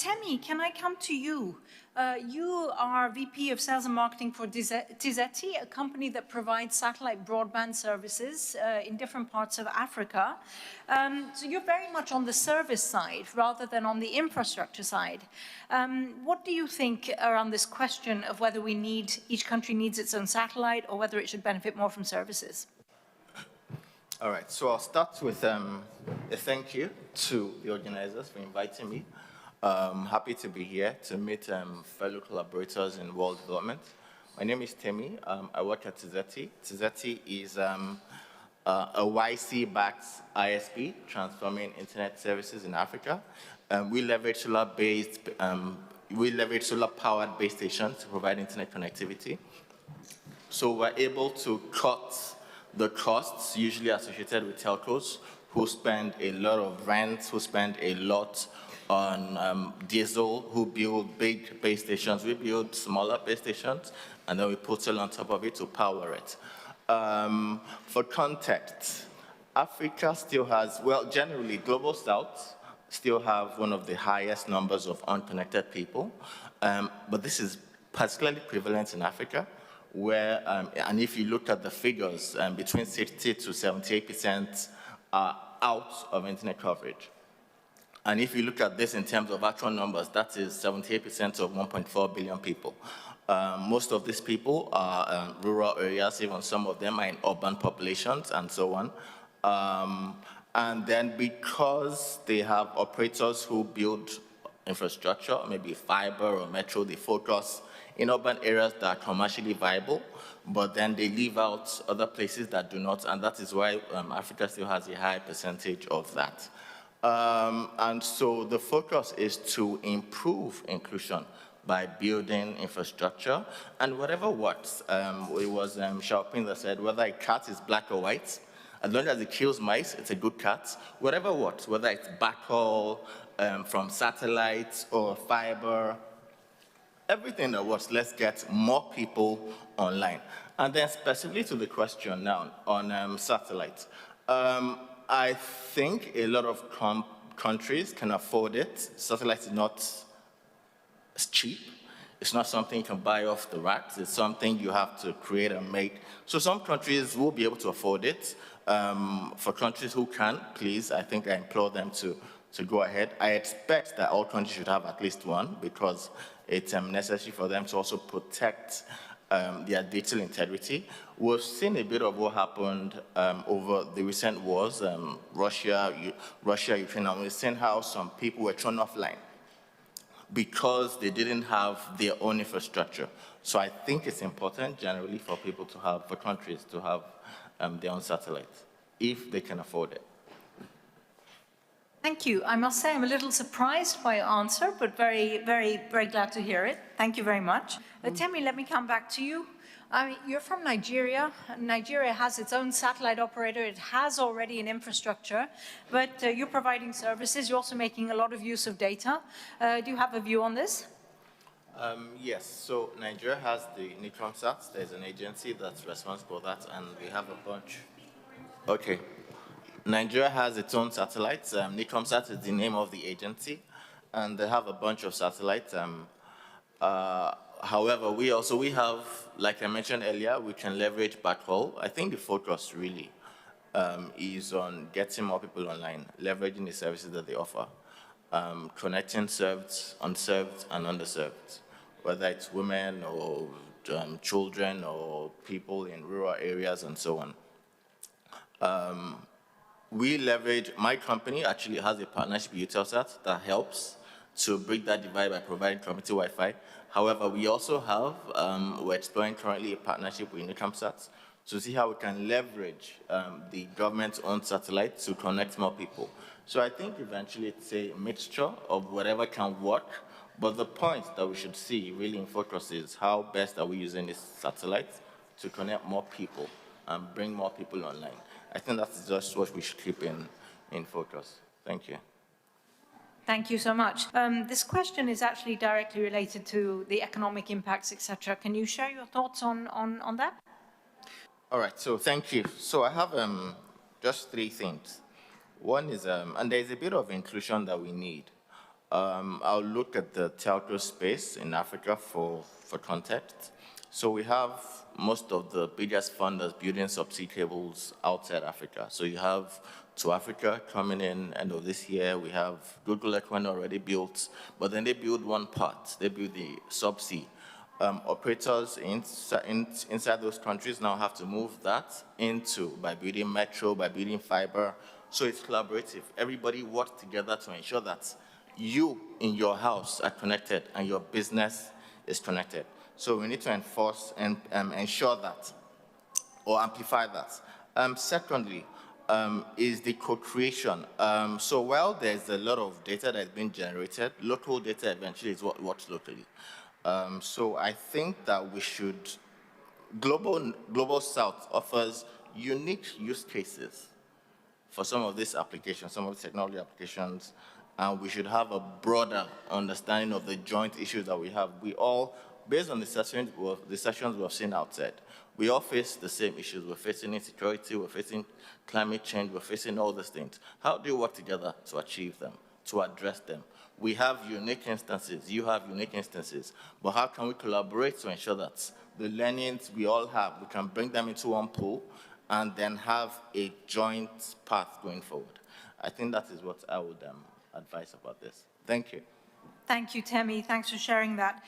Temi, can I come to you? You are VP of Sales and Marketing for Tizeti, a company that provides satellite broadband services in different parts of Africa. So you're very much on the service side rather than on the infrastructure side. What do you think around this question of whether each country needs its own satellite or whether it should benefit more from services? All right, so I'll start with a thank you to the organizers for inviting me. Happy to be here to meet fellow collaborators in world development. My name is Temi. I work at Tizeti. Tizeti is a YC-backed ISP transforming internet services in Africa. We leverage solar-powered base stations to provide internet connectivity. So we're able to cut the costs usually associated with telcos who spend a lot of rent, who spend a lot on diesel, who build big base stations. We build smaller base stations, and then we put solar on top of it to power it. For context, Africa still has, well, generally, Global South still have one of the highest numbers of unconnected people, but this is particularly prevalent in Africa, where, and if you look at the figures, between 60 to 78% are out of internet coverage. And if you look at this in terms of actual numbers, that is 78% of 1.4 billion people. Most of these people are rural areas, even some of them are in urban populations and so on. And then because they have operators who build infrastructure, maybe fiber or metro, they focus in urban areas that are commercially viable, but then they leave out other places that do not, and that is why Africa still has a high percentage of that. And so the focus is to improve inclusion by building infrastructure, and whatever works. It was Xiaoping that said, whether a cat is black or white, as long as it kills mice, it's a good cat. Whatever works, whether it's backhaul, from satellites or fiber, everything that works, let's get more people online. And then specifically to the question now on satellites. I think a lot of countries can afford it. Satellite is not cheap. It's not something you can buy off the racks. It's something you have to create and make. So some countries will be able to afford it. For countries who can't, please, I think I implore them to go ahead. I expect that all countries should have at least one because it's necessary for them to also protect their digital integrity. We've seen a bit of what happened over the recent wars, Russia, Ukraine, and we've seen how some people were thrown offline because they didn't have their own infrastructure. So I think it's important generally for people to have, for countries to have their own satellites, if they can afford it. Thank you. I must say I'm a little surprised by your answer, but very, very, very glad to hear it. Thank you very much. Temi, let me come back to you. You're from Nigeria. Nigeria has its own satellite operator. It has already an infrastructure, but you're providing services. You're also making a lot of use of data. Do you have a view on this? Yes. So Nigeria has the NICOMSAT. There's an agency that's responsible for that, and we have a bunch. Okay. Nigeria has its own satellites. NICOMSAT is the name of the agency, and they have a bunch of satellites. However, we have, like I mentioned earlier, we can leverage backhaul. I think the focus really is on getting more people online, leveraging the services that they offer, connecting served, unserved, and underserved, whether it's women or children or people in rural areas and so on. We leverage, my company actually has a partnership with Eutelsat that helps to bridge that divide by providing community Wi-Fi. However, we also have, we're exploring currently a partnership with NICOMSAT to see how we can leverage the government-owned satellite to connect more people. So I think eventually it's a mixture of whatever can work, but the point that we should see really in focus is how best are we using this satellite to connect more people and bring more people online. I think that's just what we should keep in focus. Thank you. Thank you so much. This question is actually directly related to the economic impacts, etc. Can you share your thoughts on that? All right, so thank you. So I have just three things. One is, and there's a bit of inclusion that we need. I'll look at the telco space in Africa for context. So we have most of the biggest funders building subsea cables outside Africa. So you have to Africa coming in end of this year. We have Google Equine already built, but then they build one part. They build the subsea. Operators inside those countries now have to move that by building metro, by building fiber. So it's collaborative. Everybody works together to ensure that you in your house are connected and your business is connected. So we need to enforce and ensure that, or amplify that. Secondly, is the co-creation. So while there's a lot of data that's been generated, local data eventually is what works locally. So I think that we should, Global South offers unique use cases for some of these applications, some of the technology applications, and we should have a broader understanding of the joint issues that we have. We all, based on the sessions we have seen outside, we all face the same issues. We're facing insecurity, we're facing climate change, we're facing all these things. How do you work together to achieve them, to address them? We have unique instances, you have unique instances, but how can we collaborate to ensure that the learnings we all have, we can bring them into one pool and then have a joint path going forward? I think that is what I would advise about this. Thank you. Thank you, Temi. Thanks for sharing that.